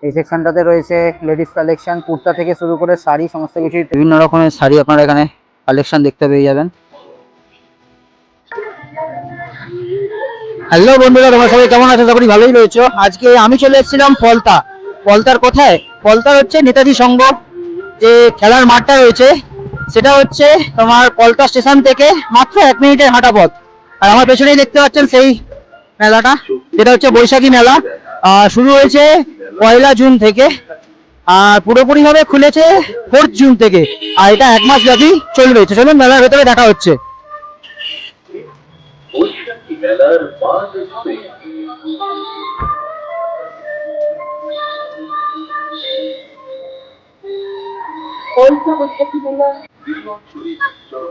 এই সেকশনটাতে রয়েছে ladies collection, kurta থেকে শুরু করে শাড়ি, সমস্ত কিছু বিভিন্ন রকমের শাড়ি আপনারা এখানে কালেকশন দেখতে পেয়ে যাবেন। হ্যালো বন্ধুরা, তোমরা সবাই কেমন আছো? আশা করি ভালোই রয়েছো। আজকে আমি চলে এসেছিলাম পলতা। পলতার কোথায়? পলতার হচ্ছে নেতাজি সংঘ যে খেলার মাঠটা রয়েছে, সেটা হচ্ছে তোমার পলতা স্টেশন থেকে মাত্র 1 মিনিটের হাঁটা পথ। আর আমার পেছনেই দেখতে পাচ্ছেন সেই মেলাটা, যেটা হচ্ছে বৈশাখী মেলা। শুরু হয়েছে 1 জুন থেকে, আর পুরোপুরি ভাবে খুলেছে 4 জুন থেকে। আর এটা 1 মাস ব্যাপী চলবে। চলুন মেলার ভেতরে দেখা হচ্ছে।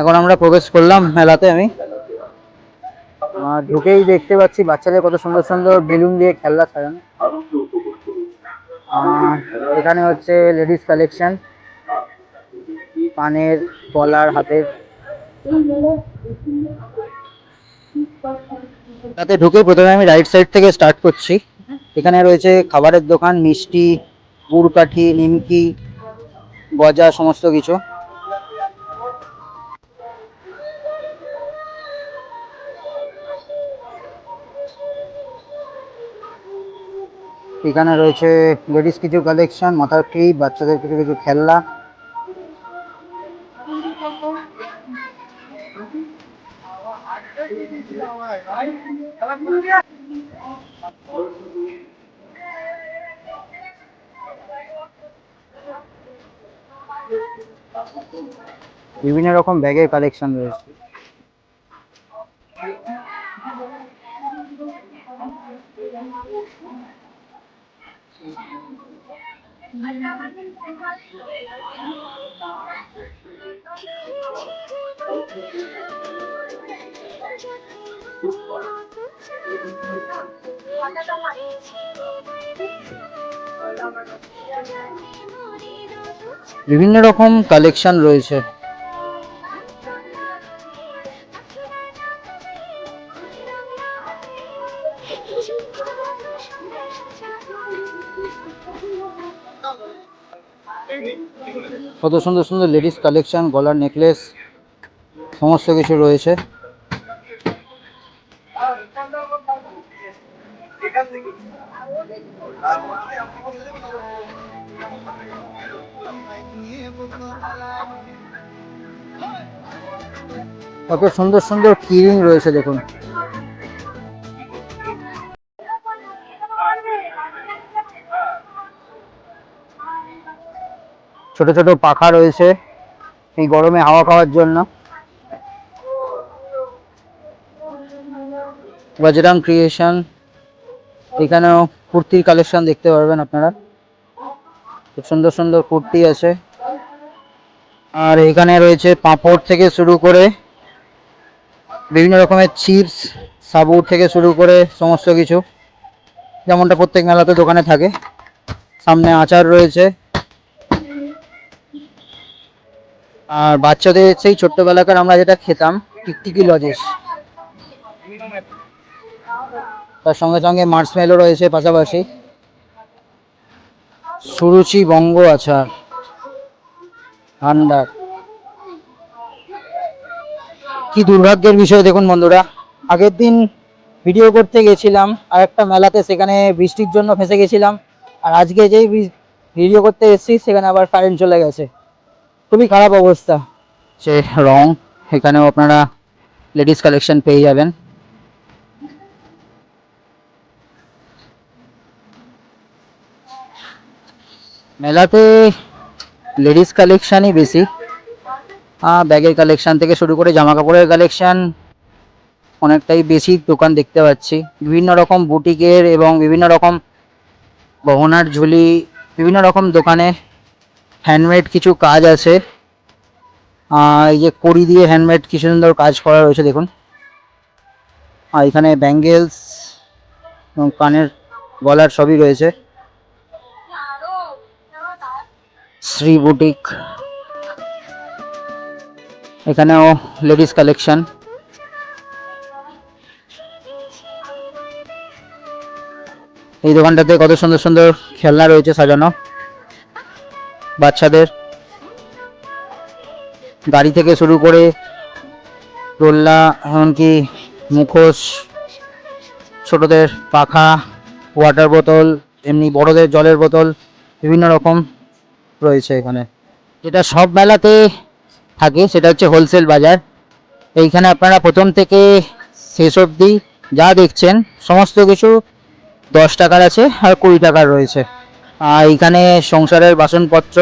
এখন আমরা প্রবেশ করলাম মেলাতে। আমি ঢুকেই দেখতে পাচ্ছি বাচ্চাদের কত সুন্দর সুন্দর বেলুন দিয়ে খেলনা সাজানো। এখানে হচ্ছে লেডিস কালেকশন, কানের, গলার, হাতের। তাতে ঢুকে প্রথমে আমি রাইট সাইড থেকে স্টার্ট করছি। এখানে রয়েছে খাবারের দোকান, মিষ্টি, গুড়কাঠি, নিমকি, গজা, সমস্ত কিছু। এখানে রয়েছে লেডিস কিছু কালেকশন, মাথার ক্লিপ, বাচ্চাদের কিছু কিছু খেলনা। বিভিন্ন রকম ব্যাগের কালেকশন রয়েছে। বিভিন্ন রকম কালেকশন রয়েছে। কত সুন্দর সুন্দর লেডিস কালেকশন, গলার নেকলেস, সমস্ত কিছু রয়েছে। কত সুন্দর সুন্দর কিরিং রয়েছে দেখুন। ছোট ছোট পাখা রয়েছে এই গরমে হাওয়া খাওয়ার জন্য। বজরং ক্রিয়েশন, এখানেও কুর্তির কালেকশন দেখতে পারবেন আপনারা। খুব সুন্দর সুন্দর কুর্তি আছে। আর এখানে রয়েছে পাঁপড় থেকে শুরু করে বিভিন্ন রকমের চিপস, সাবুর থেকে শুরু করে সমস্ত কিছু, যেমনটা প্রত্যেক মেলাতে দোকানে থাকে। সামনে আচার রয়েছে। আর বাচ্চাদের সেই ছোট্টবেলাকার আমরা যেটা খেতাম, টিকটিকি লজেস, তার সঙ্গে সঙ্গে মার্শমেলো রয়েছে পাশাপাশি। সুরুচি বঙ্গ আচার ভান্ডার। কি দুর্ভাগ্যের বিষয় দেখুন বন্ধুরা, আগের দিন ভিডিও করতে গেছিলাম আর একটা মেলাতে, সেখানে বৃষ্টির জন্য ফেঁসে গেছিলাম। আর আজকে যেই ভিডিও করতে এসেছি সেখানে আবার কারেন্ট চলে গেছে। খুবই খারাপ অবস্থা। সে রং, এখানেও আপনারা লেডিস কালেকশন পেয়ে যাবেন। মেলাতে লেডিস কালেকশনই বেশি। ব্যাগের কালেকশন থেকে শুরু করে জামা কাপড়ের কালেকশন অনেকটাই বেশি দোকান দেখতে পাচ্ছি। বিভিন্ন রকম বুটিকের এবং বিভিন্ন রকম গহনার ঝুলি, বিভিন্ন রকম দোকানে হ্যান্ডমেড কিছু কাজ আছে। এই যে কড়ি দিয়ে হ্যান্ডমেড কিছু সুন্দর কাজ করা রয়েছে দেখুন। আর এখানে ব্যাঙ্গেলস এবং কানের, গলার সবই রয়েছে। শ্রী বুটিক, এখানেও লেডিস কালেকশন। এই দোকানটাতে কত সুন্দর সুন্দর খেলনা রয়েছে সাজানো, বাচ্চাদের গাড়ি থেকে শুরু করে দোলনা, এমনকি মুখোশ, ছোটদের পাখা, ওয়াটার বোতল, এমনি বড়দের জলের বোতল, বিভিন্ন রকম রয়েছে এখানে। যেটা সব মেলাতে থাকে সেটা হচ্ছে হোলসেল বাজার। এইখানে আপনারা প্রথম থেকে শেষ অবধি যা দেখছেন সমস্ত কিছু 10 টাকার আছে আর 20 টাকার রয়েছে। আর এইখানে সংসারের বাসনপত্র,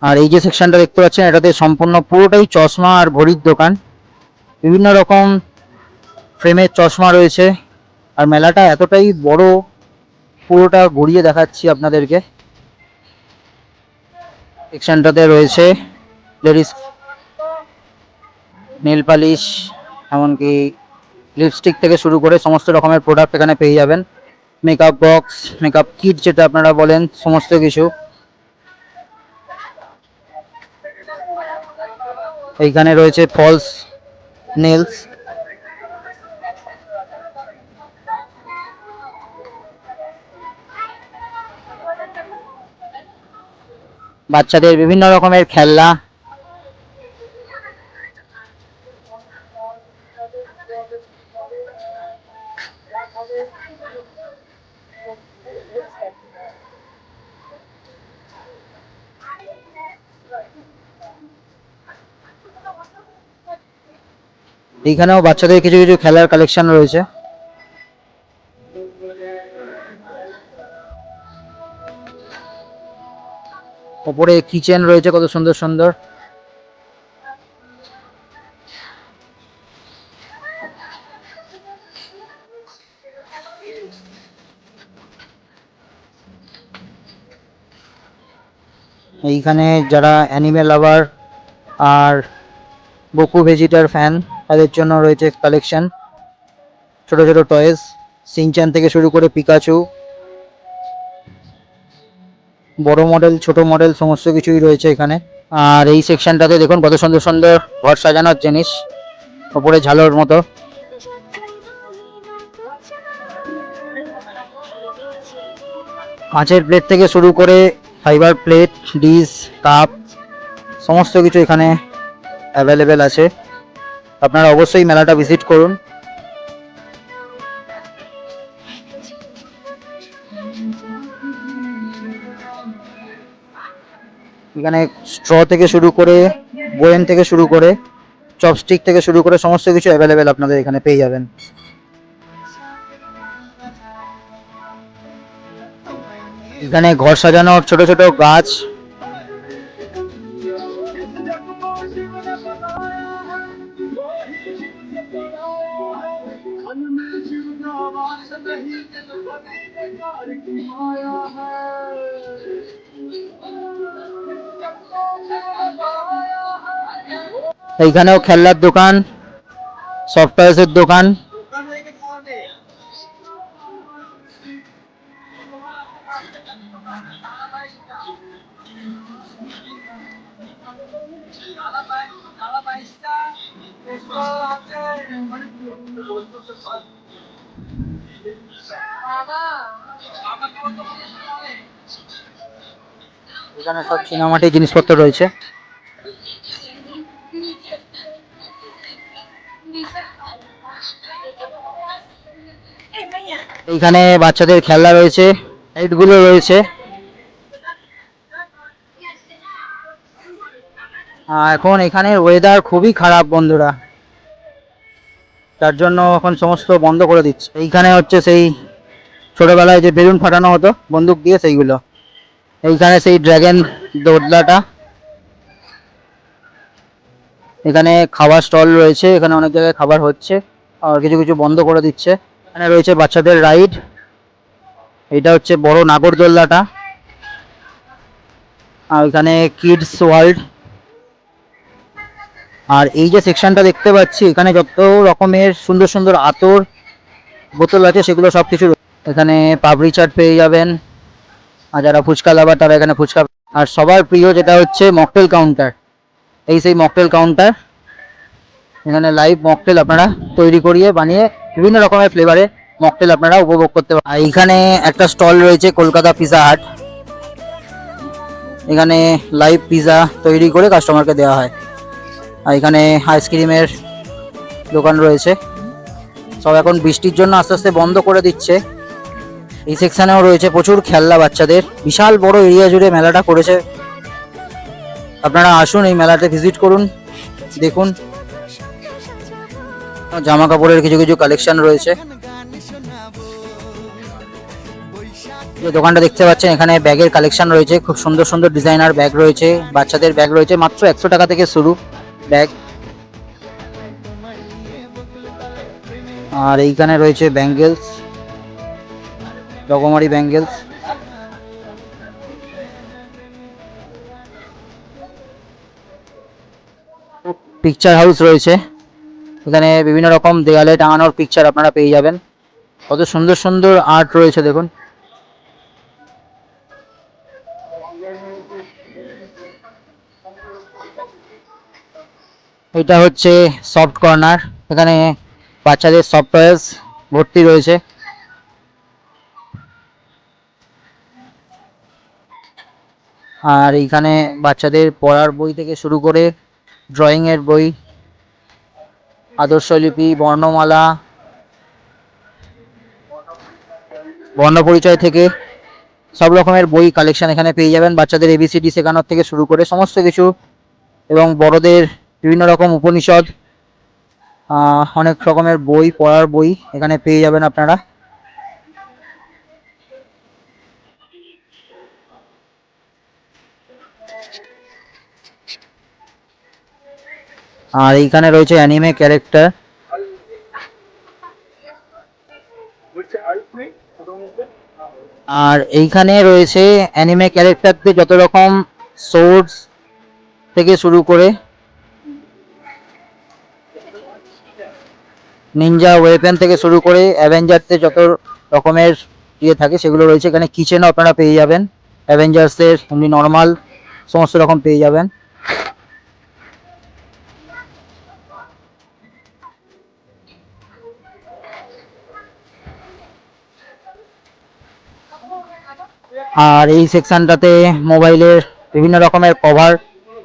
আর এই যে সেকশনটা দেখতে পাচ্ছেন এটাতে সম্পূর্ণ পুরোটাই চশমা আর ঘড়ির দোকান। বিভিন্ন রকম ফ্রেমের চশমা রয়েছে। আর মেলাটা এতটাই বড়, পুরোটা ঘুরিয়ে দেখাচ্ছি আপনাদেরকে। সেকশনটাতে রয়েছে লেডিস নেল পালিশ, এমনকি লিপস্টিক থেকে শুরু করে সমস্ত রকমের প্রোডাক্ট এখানে পেয়ে যাবেন। মেকআপ বক্স, মেকআপ কিট যেটা আপনারা বলেন, সমস্ত কিছু। এইখানে রয়েছে ফলস নেলস, বাচ্চাদের বিভিন্ন রকমের খেলনা, এইখানেও বাচ্চাদের কিছু কিছু খেলার কালেকশন রয়েছে। ওপরে কিচেন রয়েছে কত সুন্দর সুন্দর। এইখানে যারা অ্যানিমে লাভার আর গোকু ভেজিটার ফ্যান তাদের জন্য রয়েছে কালেকশন, ছোট ছোট টয়েস, সিনচান থেকে শুরু করে পিকাচু, বড় মডেল ছোট মডেল সমস্ত কিছুই রয়েছে এখানে। আর এই সেকশনটাতে দেখুন কত সুন্দর সুন্দর ঘর সাজানোর জিনিস, ওপরে ঝালোর মতো। কাঁচের প্লেট থেকে শুরু করে ফাইবার প্লেট, ডিশ, কাপ, সমস্ত কিছু এখানে অ্যাভেলেবেল আছে। আপনারা অবশ্যই মেলাটা ভিজিট করুন। এখানে স্ট্র থেকে শুরু করে, বয়েম থেকে শুরু করে, চপস্টিক থেকে শুরু করে সমস্ত কিছু অ্যাভেলেবেল আপনাদের এখানে পেয়ে যাবেন। এখানে ঘর সাজানোর ছোট ছোট গাছ, এইখানেও খেলনার দোকান, সফটওয়্যারের দোকান। এখানে সব চীনামাটির জিনিসপত্র রয়েছে। এইখানে বাচ্চাদের খেলনা রয়েছে, লাইটগুলো রয়েছে। এখন এখানে ওয়েদার খুবই খারাপ বন্ধুরা, তার জন্য এখন সমস্ত বন্ধ করে দিচ্ছে। এইখানে হচ্ছে সেই ছোটবেলায় যে বেলুন ফাটানো হতো বন্দুক দিয়ে, সেইগুলো। এইখানে সেই ড্রাগন দোলনাটা। এখানে খাবার স্টল রয়েছে, এখানে অনেক জায়গায় খাবার হচ্ছে আর কিছু কিছু বন্ধ করে দিচ্ছে। এখানে রয়েছে বাচ্চাদের রাইড, এটা হচ্ছে বড় নাগরদোলনাটা। আর এখানে কিডস ওয়ার্ল্ড। আর এই যে সেকশনটা দেখতে পাচ্ছি এখানে যত রকমের সুন্দর সুন্দর আতর বোতল আছে সেগুলো সব কিছু। এখানে পাপড়ি চাট পেয়ে যাবেন, আর যারা ফুচকা লাভার তারা এখানে ফুচকা। আর সবার প্রিয় যেটা হচ্ছে মকটেল কাউন্টার, এই সেই মকটেল কাউন্টার, এখানে লাইভ মকটেল আপনারা তৈরি করিয়ে বানিয়ে বিভিন্ন রকমের ফ্লেভারে মকটেল আপনারা উপভোগ করতে পারেন। আর এইখানে একটা স্টল রয়েছে কলকাতা পিজা হাট, এখানে লাইভ পিজা তৈরি করে কাস্টমারকে দেওয়া হয়। আর এখানে আইসক্রিমের দোকান রয়েছে, সব এখন বৃষ্টির জন্য আস্তে আস্তে বন্ধ করে দিচ্ছে। এই সেকশনেও রয়েছে প্রচুর খেলনা বাচ্চাদের, বিশাল বড় এরিয়া জুড়ে মেলাটা করেছে। আপনারা আসুন, এই মেলাতে ভিজিট করুন, দেখুন। জামা কাপড়ের কিছু কিছু কালেকশন রয়েছে। যে দোকানটা দেখতে পাচ্ছেন, এখানে ব্যাগের কালেকশন রয়েছে, খুব সুন্দর সুন্দর ডিজাইনার ব্যাগ রয়েছে, বাচ্চাদের ব্যাগ রয়েছে, মাত্র 100 টাকা থেকে শুরু ব্যাগ। আর এইখানে রয়েছে ব্যাঙ্গেলস, রকমারি ব্যাঙ্গেলস। পিকচার হাউস রয়েছে, এখানে বিভিন্ন রকম দেওয়ালে টাঙানোর পিকচার আপনারা পেয়ে যাবেন। কত সুন্দর সুন্দর আর্ট রয়েছে দেখুন। এটা হচ্ছে সফট কর্নার, এখানে বাচ্চাদের সফট টয়েস ভর্তি রয়েছে। আর এইখানে বাচ্চাদের পড়ার বই থেকে শুরু করে ড্রয়িং এর বই, আদর্শলিপি, বর্ণমালা, বর্ণপরিচয় থেকে সব রকমের বই কালেকশন এখানে পেয়ে যাবেন। বাচ্চাদের এবিসিডি শেখানোর থেকে শুরু করে সমস্ত কিছু, এবং বড়দের বিভিন্ন রকম উপনিষদ, অনেক রকমের বই, পড়ার বই এখানে পেয়ে যাবেন আপনারা। আর এইখানে রয়েছে অ্যানিমে ক্যারেক্টার। আর এইখানে রয়েছে অ্যানিমে ক্যারেক্টারদের যত রকম সোর্স থেকে শুরু করে নিনজা ওয়েপেন থেকে শুরু করে অ্যাভেঞ্জার্সের যত রকমের ইয়ে থাকে সেগুলো রয়েছে এখানে। কিচেনও আপনারা পেয়ে যাবেন, অ্যাভেঞ্জার্সের এমনি নর্মাল সমস্ত রকম পেয়ে যাবেন। আর এই সেকশনটাতে মোবাইলের বিভিন্ন রকমের কভার,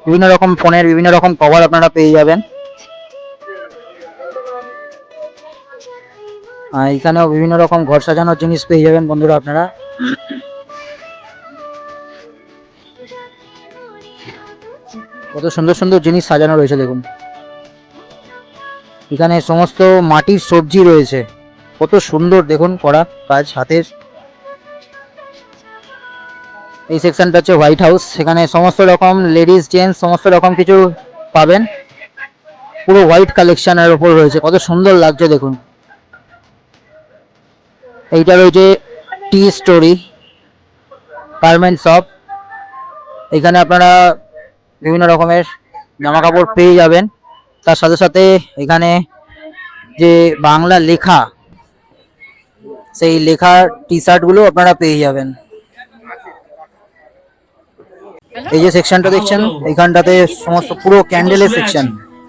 বিভিন্ন রকম ফোনের বিভিন্ন রকম কভার আপনারা পেয়ে যাবেন। আর এখানেও বিভিন্ন রকম ঘর সাজানোর জিনিস পেয়ে যাবেন বন্ধুরা আপনারা। কত সুন্দর সুন্দর জিনিস সাজানো রয়েছে দেখুন। এখানে সমস্ত মাটির সবজি রয়েছে, কত সুন্দর দেখুন করা কাজ হাতের। এই সেকশনটা হচ্ছে হোয়াইট হাউস, সেখানে সমস্ত রকম লেডিস জেন্টস সমস্ত রকম কিছু পাবেন, পুরো হোয়াইট কালেকশনের উপর রয়েছে, কত সুন্দর লাগছে দেখুন। এইটা রয়েছে টি স্টোরি গার্মেন্ট শপ, এখানে আপনারা বিভিন্ন রকমের জামা কাপড় পেয়ে যাবেন। তার সাথে সাথে এখানে যে বাংলা লেখা, সেই লেখার টি শার্টগুলো আপনারা পেয়ে যাবেন। এই যে সেকশনটা দেখছেন, এইখানটাতে সমস্ত পুরো ক্যান্ডেলের সেকশন,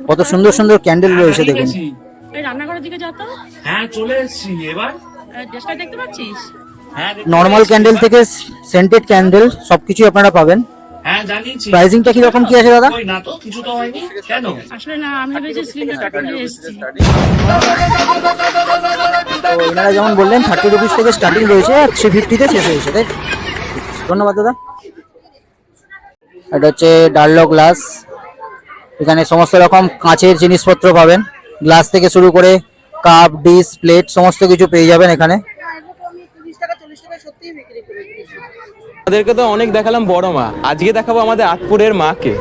কত সুন্দর সুন্দর ক্যান্ডেল রয়েছে দেখুন। রান্নাঘরের দিকে যা তো। হ্যাঁ চলে এসেছি এবার। ড্রেসটা দেখতে পাচ্ছিস? হ্যাঁ নর্মাল ক্যান্ডেল থেকে সেন্টেড ক্যান্ডেল সবকিছু আপনারা পাবেন। হ্যাঁ জানিয়েছি। প্রাইসিংটা কি রকম কি আছে দাদা? কই না তো, কিছু তো হয়নি কেন? আসলে না, আমি ভেবেছি সিলিন্ডারটা তুলে এসেছি। তো এনারা যেমন বললেন 30 রুপিস থেকে স্টার্টিং রয়েছে, 350-তে শেষ হয়েছে, তাই? ধন্যবাদ দাদা। এটা হচ্ছে ডার্লো গ্লাস, এখানে সমস্ত রকম কাঁচের জিনিসপত্র পাবেন, গ্লাস থেকে শুরু করে কাপ, ডিশ, প্লেট সমস্ত কিছু পেয়ে যাবেন এখানে। আমাদেরকে তো অনেক দেখালাম বড় মা, আজকে দেখাবো আমাদের আটপুরের মাকে।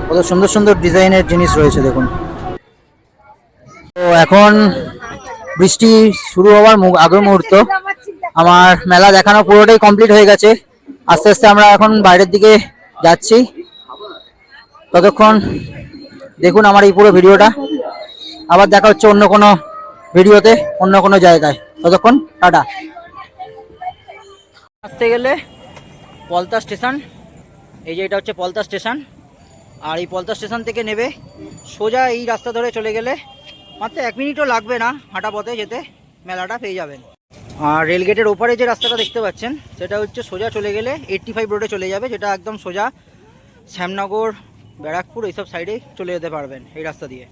কত সুন্দর সুন্দর ডিজাইনের জিনিস রয়েছে দেখুন। তো এখন বৃষ্টি শুরু হওয়ার আগে মুহূর্ত, আমার মেলা দেখানো পুরোটাই কমপ্লিট হয়ে গেছে। আস্তে আস্তে আমরা এখন বাইরের দিকে যাচ্ছি, ততক্ষণ দেখুন আমার এই পুরো ভিডিওটা। আবার দেখা হচ্ছে অন্য কোনো ভিডিওতে, অন্য কোনো জায়গায়। ততক্ষণ টাটা। আসতে গেলে পলতা স্টেশন, এই যে এটা হচ্ছে পলতা স্টেশন, আর এই পলতা স্টেশন থেকে নেবে সোজা এই রাস্তা ধরে চলে গেলে মাত্র 1 মিনিটও লাগবে না হাঁটা পথে যেতে, মেলাটা পেয়ে যাবেন। আর রেলগেটের ওপারে যে রাস্তাটা দেখতে পাচ্ছেন সেটা হচ্ছে সোজা চলে গেলে 85 রোডে চলে যাবে, যেটা একদম সোজা শ্যামনগর, ব্যারাকপুর এইসব সাইডে চলে যেতে পারবেন এই রাস্তা দিয়ে।